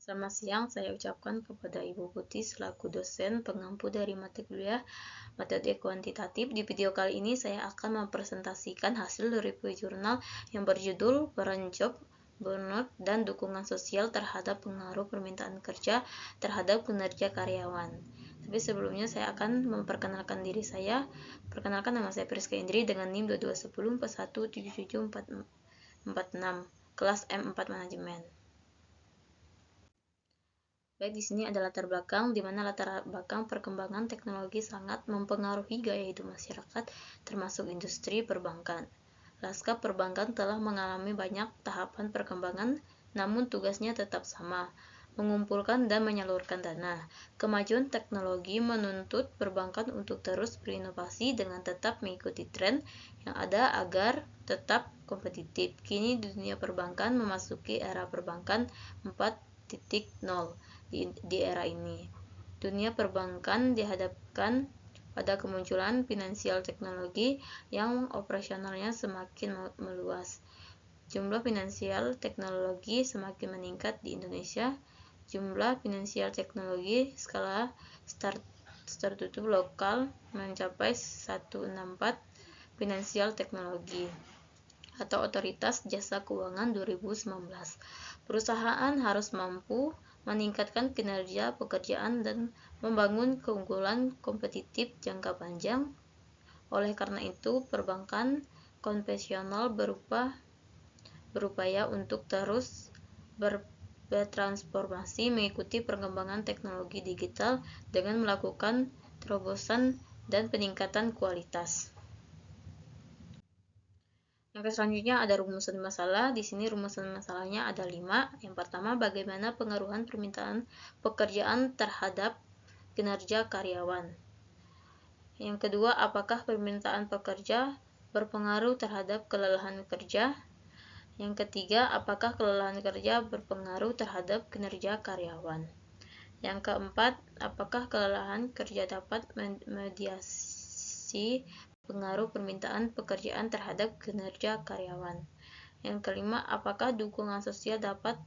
Selamat siang, saya ucapkan kepada Ibu Putih selaku dosen pengampu dari mata kuliah metode kuantitatif. Di video kali ini saya akan mempresentasikan hasil review jurnal yang berjudul Peran Job, Burnout, dan Dukungan Sosial terhadap Pengaruh Permintaan Kerja terhadap Kinerja Karyawan. Tapi sebelumnya saya akan memperkenalkan diri saya. Perkenalkan, nama saya Priska Indri dengan NIM 221041774446, kelas M4 Manajemen. Baik, di sini ada latar belakang, di mana latar belakang perkembangan teknologi sangat mempengaruhi gaya hidup masyarakat, termasuk industri perbankan. Lanskap perbankan telah mengalami banyak tahapan perkembangan, namun tugasnya tetap sama, mengumpulkan dan menyalurkan dana. Kemajuan teknologi menuntut perbankan untuk terus berinovasi dengan tetap mengikuti tren yang ada agar tetap kompetitif. Kini dunia perbankan memasuki era perbankan 4.0. Di era ini, dunia perbankan dihadapkan pada kemunculan finansial teknologi yang operasionalnya semakin meluas. Jumlah finansial teknologi semakin meningkat di Indonesia. Jumlah finansial teknologi skala tertutup lokal mencapai 164 finansial teknologi atau Otoritas Jasa Keuangan 2019. Perusahaan harus mampu meningkatkan kinerja pekerjaan dan membangun keunggulan kompetitif jangka panjang. Oleh karena itu, perbankan konvensional berupaya untuk terus bertransformasi mengikuti perkembangan teknologi digital dengan melakukan terobosan dan peningkatan kualitas. Yang selanjutnya ada rumusan masalah. Di sini rumusan masalahnya ada 5. Yang pertama, bagaimana pengaruhan permintaan pekerjaan terhadap kinerja karyawan. Yang kedua, apakah permintaan pekerja berpengaruh terhadap kelelahan kerja. Yang ketiga, apakah kelelahan kerja berpengaruh terhadap kinerja karyawan. Yang keempat, apakah kelelahan kerja dapat mediasi pengaruh permintaan pekerjaan terhadap kinerja karyawan. Yang kelima, apakah dukungan sosial dapat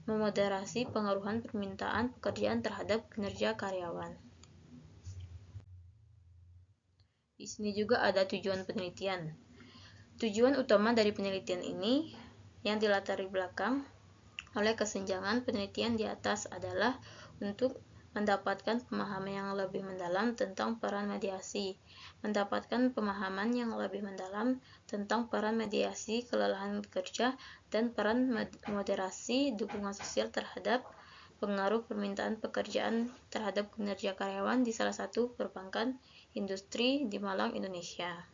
memoderasi pengaruhan permintaan pekerjaan terhadap kinerja karyawan. Di sini juga ada tujuan penelitian. Tujuan utama dari penelitian ini yang dilatari belakang oleh kesenjangan penelitian di atas adalah untuk mendapatkan pemahaman yang lebih mendalam tentang peran mediasi, mendapatkan pemahaman yang lebih mendalam tentang peran mediasi kelelahan kerja dan peran moderasi dukungan sosial terhadap pengaruh permintaan pekerjaan terhadap kinerja karyawan di salah satu perbankan industri di Malang, Indonesia.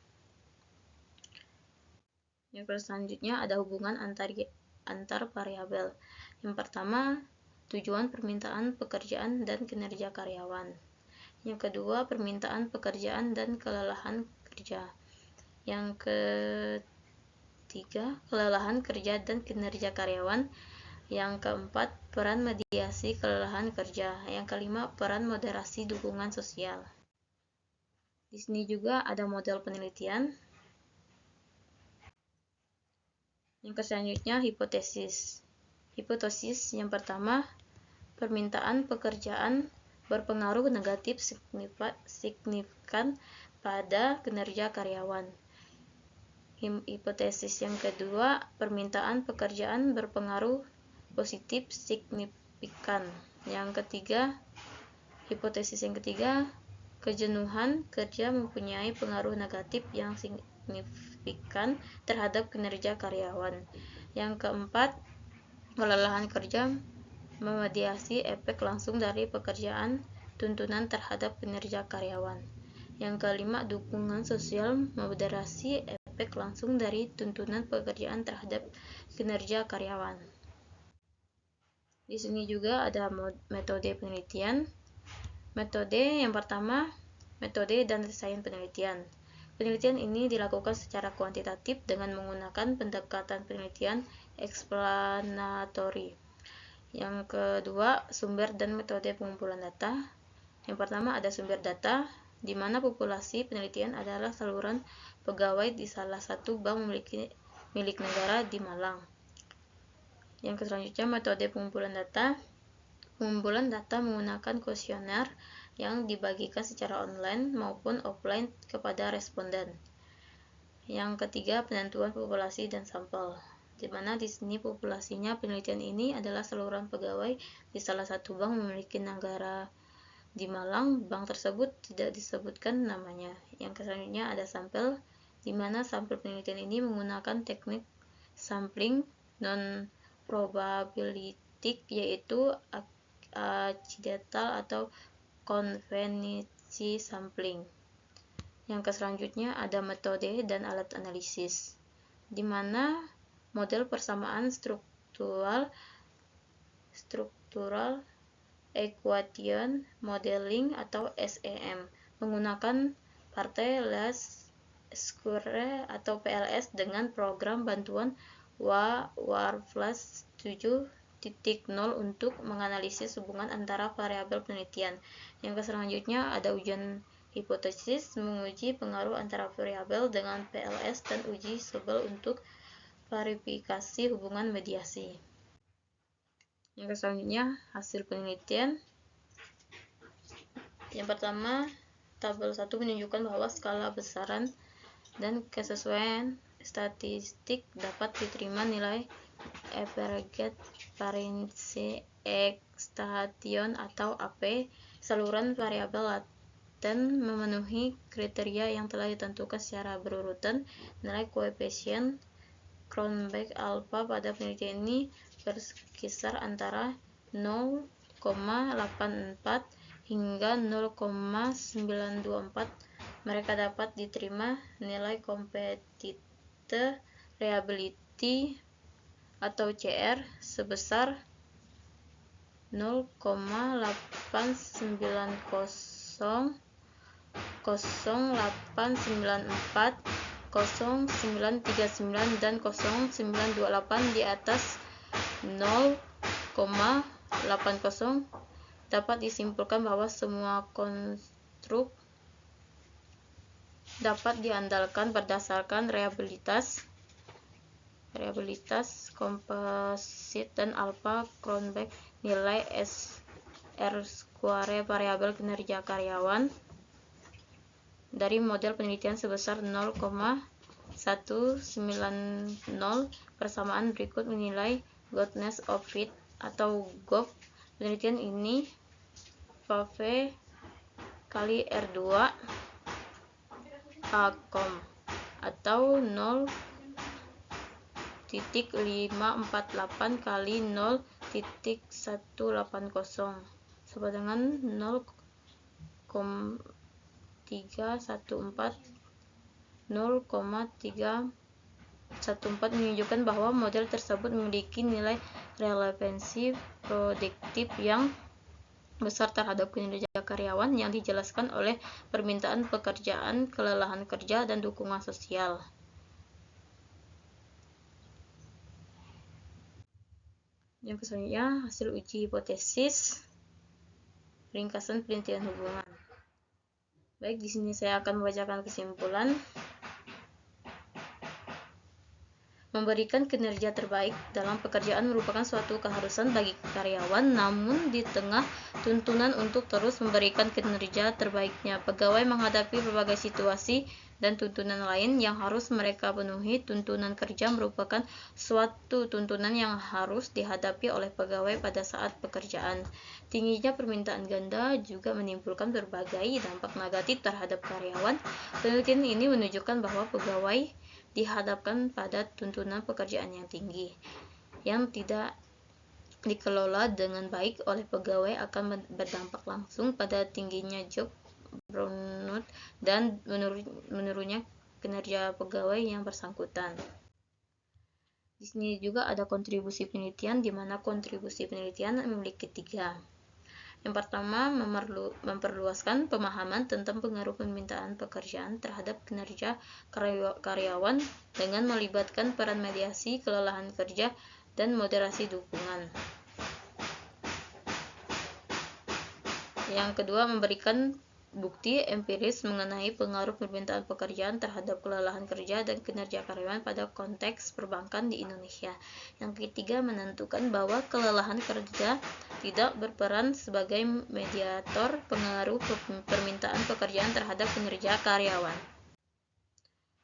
Yang selanjutnya ada hubungan antar variabel. Yang pertama, tujuan permintaan pekerjaan dan kinerja karyawan. Yang kedua, permintaan pekerjaan dan kelelahan kerja. Yang ketiga, kelelahan kerja dan kinerja karyawan. Yang keempat, peran mediasi kelelahan kerja. Yang kelima, peran moderasi dukungan sosial. Di sini juga ada model penelitian. Yang selanjutnya, hipotesis. Hipotesis yang pertama, permintaan pekerjaan berpengaruh negatif signifikan pada kinerja karyawan. Hipotesis yang kedua, permintaan pekerjaan berpengaruh positif signifikan. Yang ketiga, hipotesis yang ketiga, kejenuhan kerja mempunyai pengaruh negatif yang signifikan terhadap kinerja karyawan. Yang keempat, kelelahan kerja memediasi efek langsung dari pekerjaan tuntunan terhadap kinerja karyawan. Yang kelima, dukungan sosial moderasi efek langsung dari tuntunan pekerjaan terhadap kinerja karyawan. Di sini juga ada metode penelitian. Metode yang pertama, metode dan desain penelitian. Penelitian ini dilakukan secara kuantitatif dengan menggunakan pendekatan penelitian explanatory. Yang kedua, sumber dan metode pengumpulan data. Yang pertama ada sumber data, di mana populasi penelitian adalah saluran pegawai di salah satu bank milik negara di Malang. Yang selanjutnya, metode pengumpulan data. Pengumpulan data menggunakan kuesioner yang dibagikan secara online maupun offline kepada responden. Yang ketiga, penentuan populasi dan sampel, di mana di sini populasinya penelitian ini adalah seluruh pegawai di salah satu bank memiliki negara di Malang. Bank tersebut tidak disebutkan namanya. Yang selanjutnya ada sampel, di mana sampel penelitian ini menggunakan teknik sampling non-probabilistik, yaitu accidental atau konvensi sampling. Yang selanjutnya ada metode dan alat analisis, di mana model persamaan struktural equation modeling atau SEM menggunakan partai least square atau PLS dengan program bantuan Warflash 7.0 untuk menganalisis hubungan antara variabel penelitian. Yang selanjutnya ada ujian hipotesis, menguji pengaruh antara variabel dengan PLS, dan uji Sobel untuk verifikasi hubungan mediasi. Yang selanjutnya hasil penelitian. Yang pertama, tabel 1 menunjukkan bahwa skala besaran dan kesesuaian statistik dapat diterima nilai aggregate variance excitation atau AP saluran variabel laten memenuhi kriteria yang telah ditentukan secara berurutan. Nilai koefisien Cronbach alpha pada penelitian ini berkisar antara 0,84 hingga 0,924. Mereka dapat diterima nilai competitive reliability atau CR sebesar 0,890, 0894, 0939 dan 0928 di atas 0,80. Dapat disimpulkan bahwa semua konstruk dapat diandalkan berdasarkan reliabilitas komposit dan alpha Cronbach. Nilai R square variabel kinerja karyawan dari model penelitian sebesar 0,190. Persamaan berikut menilai goodness of fit atau GOF penelitian ini PV kali R2 ACOM atau 0,548 kali 0,180 sama dengan 0,314. 0,314 menunjukkan bahwa model tersebut memiliki nilai relevansi prediktif yang besar terhadap kinerja karyawan yang dijelaskan oleh permintaan pekerjaan, kelelahan kerja, dan dukungan sosial. Yang selanjutnya hasil uji hipotesis, ringkasan penelitian hubungan. Baik, di sini saya akan membacakan kesimpulan. Memberikan kinerja terbaik dalam pekerjaan merupakan suatu keharusan bagi karyawan, namun di tengah tuntunan untuk terus memberikan kinerja terbaiknya, pegawai menghadapi berbagai situasi dan tuntunan lain yang harus mereka penuhi. Tuntunan kerja merupakan suatu tuntunan yang harus dihadapi oleh pegawai pada saat pekerjaan. Tingginya permintaan ganda juga menimbulkan berbagai dampak negatif terhadap karyawan. Penelitian ini menunjukkan bahwa pegawai dihadapkan pada tuntunan pekerjaan yang tinggi yang tidak dikelola dengan baik oleh pegawai akan berdampak langsung pada tingginya job burnout dan menurunnya kinerja pegawai yang bersangkutan. Di sini juga ada kontribusi penelitian, di mana kontribusi penelitian memiliki 3. Yang pertama, memperluaskan pemahaman tentang pengaruh permintaan pekerjaan terhadap kinerja karyawan dengan melibatkan peran mediasi, kelelahan kerja, dan moderasi dukungan. Yang kedua, memberikan bukti empiris mengenai pengaruh permintaan pekerjaan terhadap kelelahan kerja dan kinerja karyawan pada konteks perbankan di Indonesia. Yang ketiga, menentukan bahwa kelelahan kerja tidak berperan sebagai mediator pengaruh permintaan pekerjaan terhadap kinerja karyawan.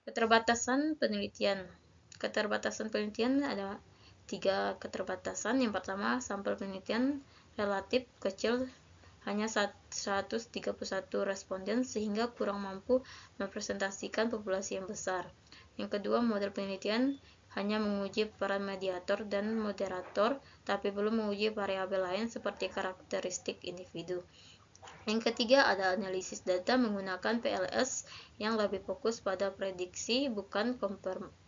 Keterbatasan penelitian. Keterbatasan penelitian ada 3 keterbatasan. Yang pertama, sampel penelitian relatif kecil, hanya 131 responden sehingga kurang mampu merepresentasikan populasi yang besar. Yang kedua, model penelitian hanya menguji peran mediator dan moderator, tapi belum menguji variabel lain seperti karakteristik individu. Yang ketiga, ada analisis data menggunakan PLS yang lebih fokus pada prediksi, bukan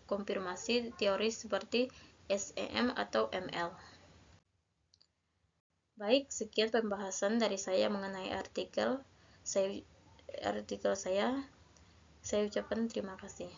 konfirmasi teori seperti SEM atau ML. Baik, sekian pembahasan dari saya mengenai artikel saya. Saya ucapkan terima kasih.